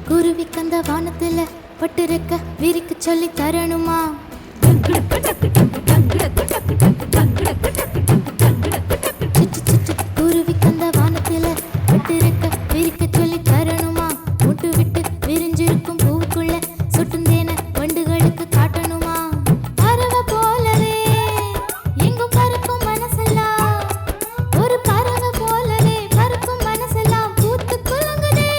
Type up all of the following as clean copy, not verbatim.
குருவிக்கந்த வானத்துல பட்டிருக்க விரிக்கு சொல்லி தரணுமா? குருவிக்கந்த வானத்துல பட்டிருக்க விரிக்க சொல்லி தரணுமா? முட்டு விட்டு விரிஞ்சிருக்கும் பூவுக்குள்ள சொட்டும் தேன வண்டுகளுக்கு காட்டணுமா? பறவை போலவே எங்கும் பறக்கும் மனசெல்லாம், ஒரு பறவை போலவே பறக்கும் மனசெல்லாம் பூத்து குலுங்குதே.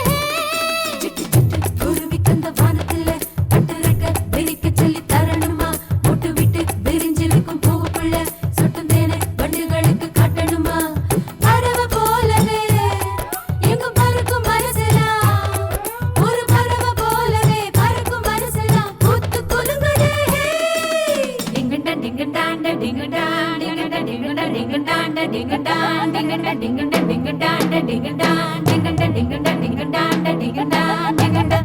குருவிக்கந்த வானத்துல பட்டிருக்க விரிக்க சொல்லி தரணுமா? முட்டு விட்டு விரிஞ்சிருக்கும் பூவுக்குள்ள சொட்டும் தேன வண்டுகளுக்கு காட்டணுமா? பறவை போலவே எங்கும் பறக்கும் மனசெல்லாம், ஒரு பறவை போலவே பறக்கும் மனசெல்லாம் பூத்து குலுங்குதே. டிங்கண்டா டிங்கண்டாண்ட டிங்கண்டான் டிங்கண்டா டிங்கண்டா டிங்கண்டாண்ட டிங்கண்டான் டிங்கண்டா டிங்கண்டா டிங்கண்டாண்ட டிங்கண்டான் டிங்கண்டா டிங்கண்டா டிங்கண்டாண்ட டிங்கண்டான் டிங்கண்டா.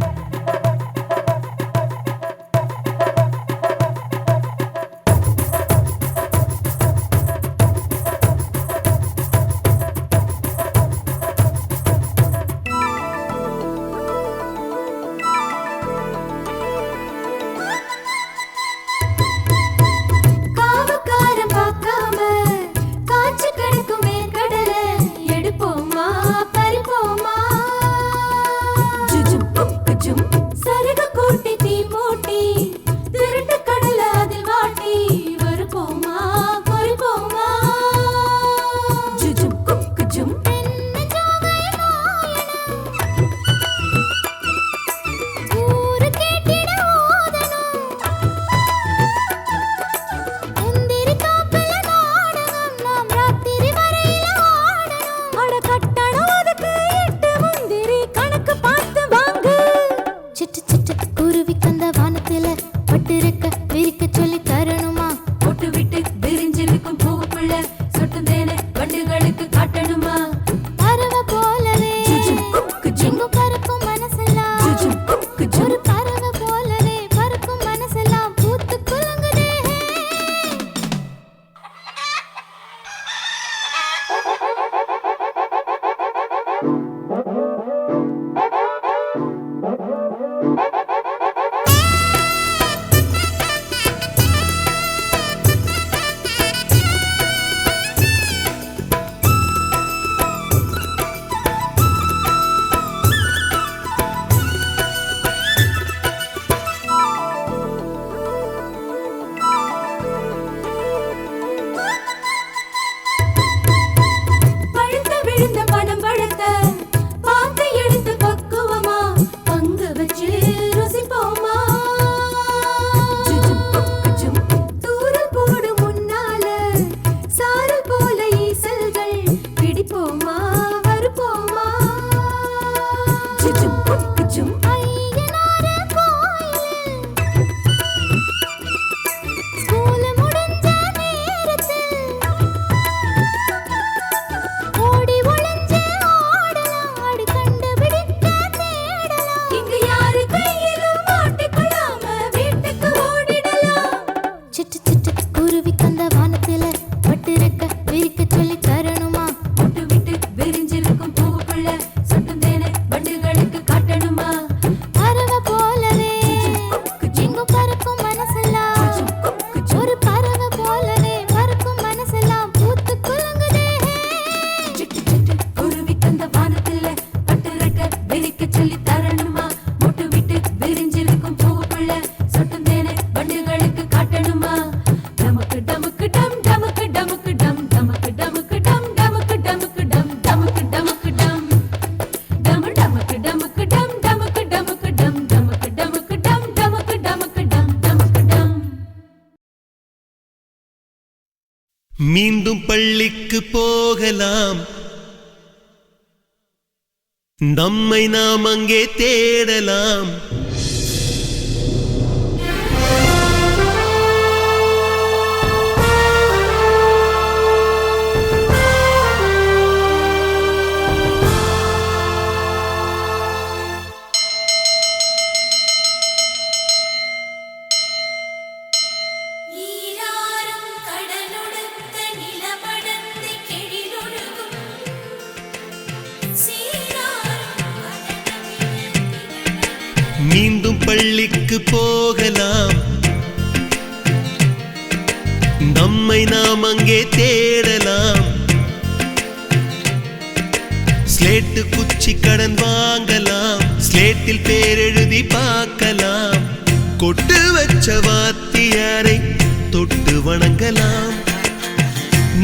காவக்காரன் பார்க்காம காய்ச்சி கிடக்கும் வேர்க்கடலை எடுப்போமா பறிப்போமா? ஜுஜும் புக்குஜும் சருக கூட்டி தீ மூட்டி திருட்டு கடலை அதில் வாட்டி வறுப்போமா பொறிப்போமா? ஜுஜும் புக்குஜும் ஊரு கேட்டிட ஓதணும், எந்திரி காப்பில நாடகம் நாம் ராத்திரி வரையில ஆடணும். அட கட்டணம் அதுக்கு 8 முந்திரி கணக்கு பார்த்து வாங்கு. சிட்டு சிட்டு குருவிக்கந்த வானத்துல பட்டிருக்க விரிக்க சொல்லி தரணுமா? போட்டு விட்டு விரிஞ்சிருக்கும் பூவுக்குள்ள சொட்டும் தேனை வண்டுகளுக்கு காட்டணுமா? பறவை போலவே எங்கும் பறக்கும் மனசெல்லாம், ஒரு பறவை போலவே பறக்கும் மனசெல்லாம் பூத்து குலுங்குதே. பழுத்த விழுந்த பனம் பழத்த பார்த்து மீண்டும் பள்ளிக்கு போகலாம், நம்மை நாம் அங்கே தேடலாம். மீண்டும் பள்ளிக்கு போகலாம், நம்மை நாம் அங்கே தேடலாம். ஸ்லேட்டு குச்சி கடன் வாங்கலாம், ஸ்லேட்டில் பேர் எழுதி பார்க்கலாம். கொட்டு வச்ச வாத்தியாரை தொட்டு வணங்கலாம்,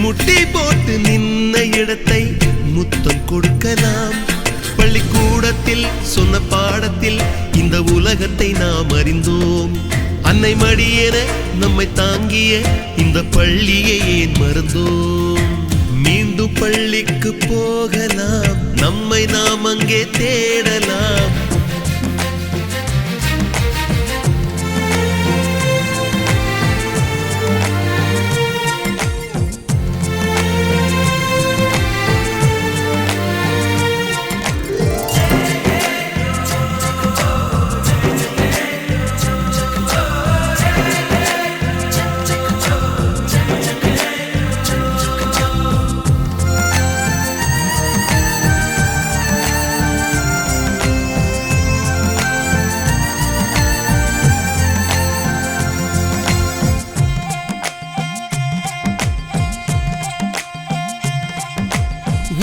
முட்டி போட்டு நின்ன இடத்தை முத்தம் கொடுக்கலாம். பள்ளிக்கூடத்தில் சொன்ன பாடத்தில் இந்த உலகத்தை நாம் அறிந்தோம். அன்னை மடியென நம்மை தாங்கிய இந்த பள்ளியை ஏன் மறந்தோம்? மீண்டும் பள்ளிக்கு போகலாம், நம்மை நாம் அங்கே தேடலாம்.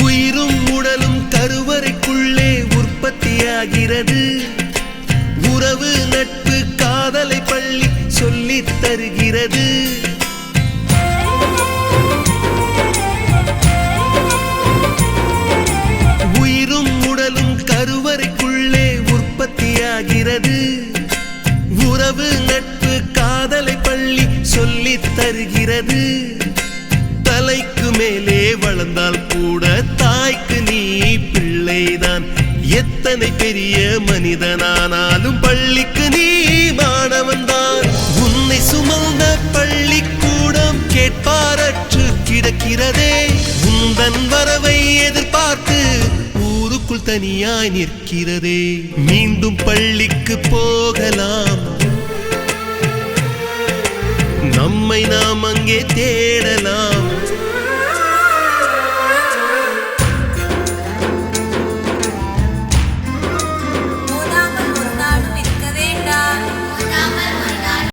உயிரும் உடலும் கருவறைக்குள்ளே உற்பத்தியாகிறது. உறவு நட்பு காதலை பள்ளி சொல்லித் தருகிறது. உயிரும் உடலும் கருவறைக்குள்ளே உற்பத்தியாகிறது. உறவு நட்பு காதலை பள்ளி சொல்லித் தருகிறது. தலைக்கு மேலே வளர்ந்தால் கூட தாய்க்கு நீ பிள்ளைதான். எத்தனை பெரிய மனிதனானாலும் பள்ளிக்கு நீ மாணவன்தான். உன்னை சுமந்த பள்ளிக்கூடம் கேட்பாரற்று கிடக்கிறதே. உந்தன் வரவை எதிர்பார்த்து ஊருக்குள் தனியாய் நிற்கிறதே. மீண்டும் பள்ளிக்கு போகலாம், நம்மை நாம் அங்கே தேடலாம்.